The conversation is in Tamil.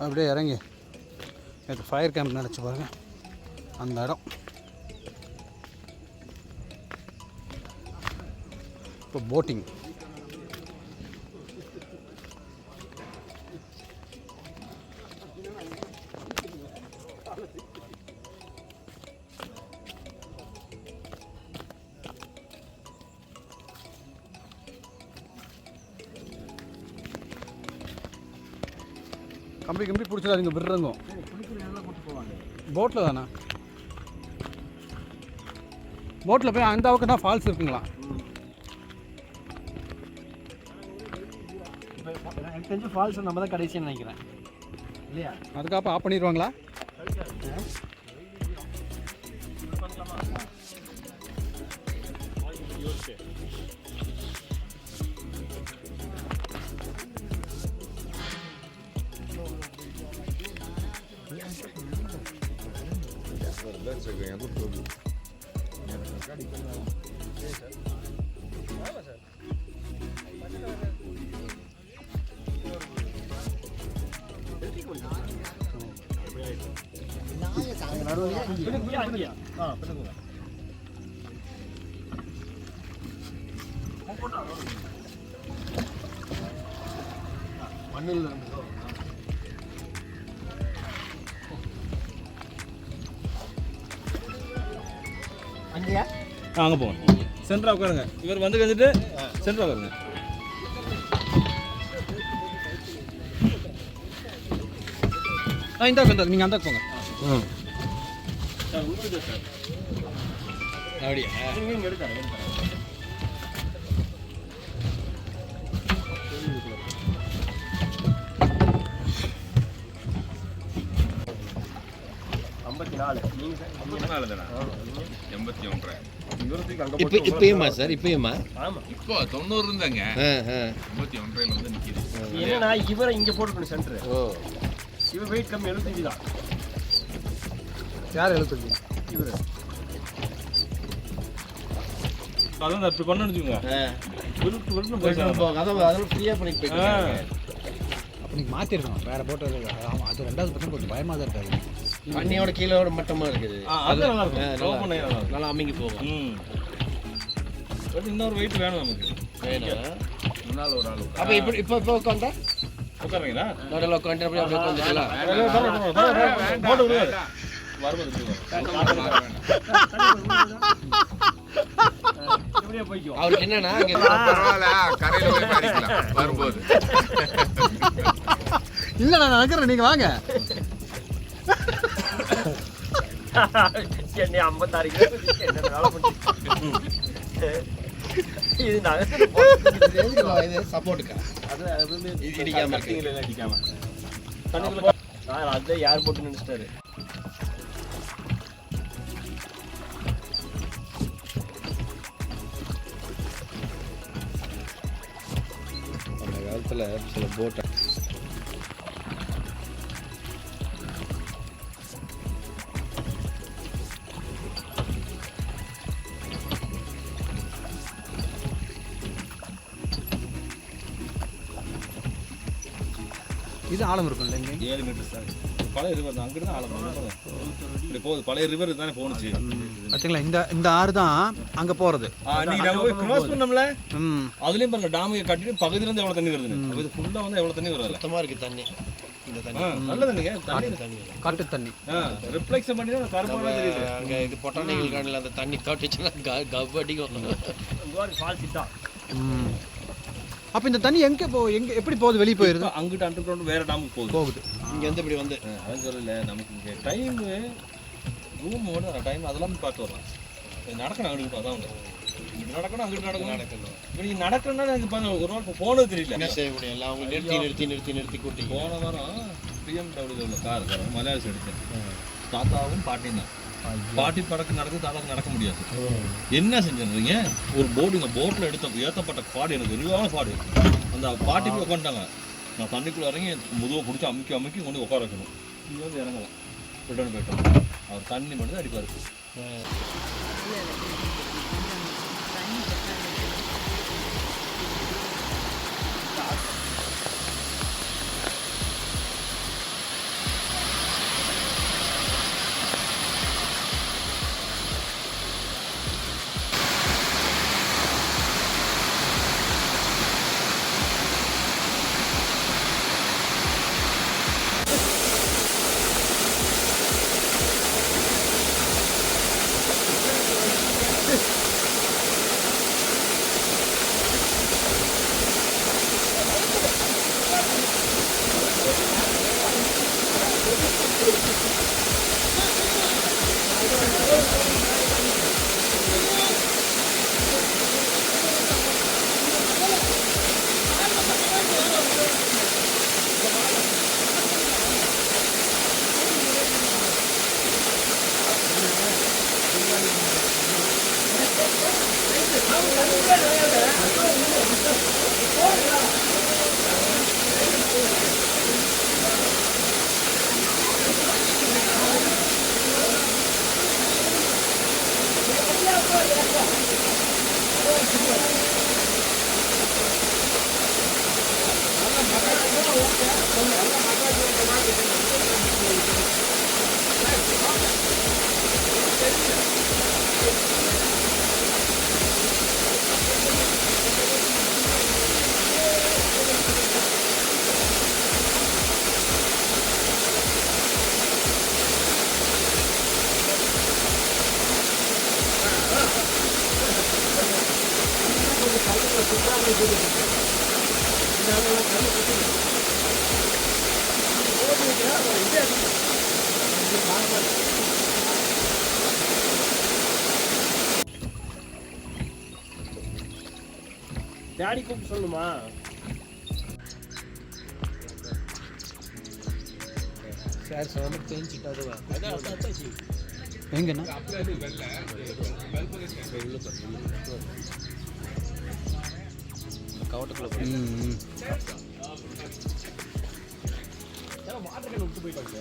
அப்படியே இறங்கி எனக்கு ஃபயர் கேம்ப் நினச்சி பாருங்க அந்த இடம். இப்போ போட்டிங். கம்பி கம்பி பிடிச்சிடாதீங்க, விடுறங்கும். போட்டில் தானே, போட்டில் போய் அந்த அளவுக்கு தான் ஃபால்ஸ் இருக்குங்களா? எனக்கு தெரிஞ்ச ஃபால்ஸ் நம்ம தான் கடைசியாக நினைக்கிறேன் இல்லையா? அதுக்கப்புறம் ஆஃப் பண்ணிடுவாங்களா? மண்ணில் அங்கேயா? அங்கே போங்க, சென்டராக உட்காருங்க. இவர் வந்து கழிச்சிட்டு சென்டராக உட்காருங்க. இந்த சென்டர் நீங்கள் அந்த போங்க. அப்படியா? இப்பயுமா சார்? இப்பயுமா? இப்போ 90 இருந்தாங்க, 81 வந்து நிக்குது. என்னன்னா இவரை இங்க போட்டுக்கணும் சென்டர். இவர் வெயிட் கம்மி, 75 தான். யார் 75? இவர். அதான் அப்படி பண்ணு வச்சுக்கோங்க. அதெல்லாம் ஃப்ரீயா பண்ணிட்டு போயிட்டாங்க. அப்போ நீங்கள் மாற்றிருக்கணும் வேறு போட்டு. ஆமாம், அது 2வது பக்கம் கொஞ்சம் பயமாக தான் இருக்காது. தண்ணியோட கீழோட மட்டமாக இருக்குது. அது நல்லா இருக்கும், நல்லா அமைங்கி போகும். இன்னொரு வெயிட் வேணும் நமக்கு. முன்னால் ஒரு ஆள் அப்போ இப்போ உட்காந்தா உட்காருங்களா? நடுவில் உட்காந்து அப்படியே உட்காந்துக்கலாம். அவருக்கு என்னன்னா கரையில் போய் அடிக்கலாம் வரும்போது. இல்லை நான் நினைக்கிறேன், நீங்கள் வாங்க. என்ன 56 கிலோ என்ன வேலை பண்ணி இது சப்போர்ட்டுக்கா? அது இடிக்காம இடிக்காம அது யார் போட்டு நினைச்சிட்டாரு. அந்த காலத்தில் சில போட்டை இது ஆழம் இருக்கும்ல இங்கே? 7 மீட்டர் சார். பழைய ரிவர் தான், அங்கிட்டு தான் ஆழம் போகுது. பழைய ரிவர் தானே போணுச்சு. பார்த்தீங்களா, இந்த ஆறு தான் அங்கே போகிறது. அன்னைக்கு நம்ம போய் கிராஸ் பண்ணோம்ல, அதுலேயும் பாருங்க டாமுக்கு கட்டிட்டு பகுதியிலேருந்து எவ்வளோ தண்ணி வருது. இது ஃபுல்லாக வந்து எவ்வளோ தண்ணி வருது. சுத்தமாக இருக்குது தண்ணி. இந்த தண்ணி நல்ல தண்ணிங்க, காட்டு தண்ணி. ரிஃப்ளெக்ஷன் பண்ணி தான் கருப்பாக தெரியுது. அங்கே இது பொட்டானிக்கல் கார்டனில் அந்த தண்ணி காட்டுச்சுன்னா கவ்வடிக்கும். ஃபால்ஸ் தான். அப்போ இந்த தண்ணி எங்கே எப்படி போகுது? வெளியே போயிருது. அங்கிட்டு அண்டர் கிரவுண்ட் வேறு டாமுக்கு போகுது. இங்கே வந்து இப்படி வந்து அதான் சொல்லல, நமக்கு இங்கே டைமு ரூம் ஓட டைம் அதெல்லாம் பார்த்து வரலாம். நடக்கணும் அங்கிட்டு, அதான் ஒன்று. இங்கிட்டு நடக்கணும், அங்கிட்டு நடக்கணும். இப்போ நீங்கள் நடக்கணும்னா எனக்கு பாருங்க, ஒரு நாள் இப்போ போனது தெரியல. என்ன செய்ய முடியும்? எல்லாம் அவங்க நிறுத்தி கூட்டி. போன வாரம் BMW கார் மலையாளம் எடுத்தேன். தாத்தாவும் பாட்டியும் தான். பாட்டி படக்கு நடந்து தாத்தாவுக்கு நடக்க முடியாது. என்ன செஞ்சிருந்தீங்க? ஒரு போட்டில் ஏற்றப்பட்ட பாடு, எனக்கு விரிவான பாடு. அந்த பாட்டி போய் உட்காந்துட்டாங்க. நான் தண்ணிக்குள்ளே இறங்கி முதுவை பிடிச்சி அமுக்கி கொண்டு உட்கார வைக்கணும். இங்கே வந்து இறங்கலாம், ரிட்டர்ன் போயிட்டோம். அவர் தண்ணி மட்டும் தான் அடிப்பார். டாடி கூப்பிட்டு சொல்லுமா? சார் சொன்ன தெரிஞ்சுட்டாது. எங்கண்ணா கவட்டக்குள்ள ம் வாட்டர் கேன் விட்டு போயிட்டாங்க.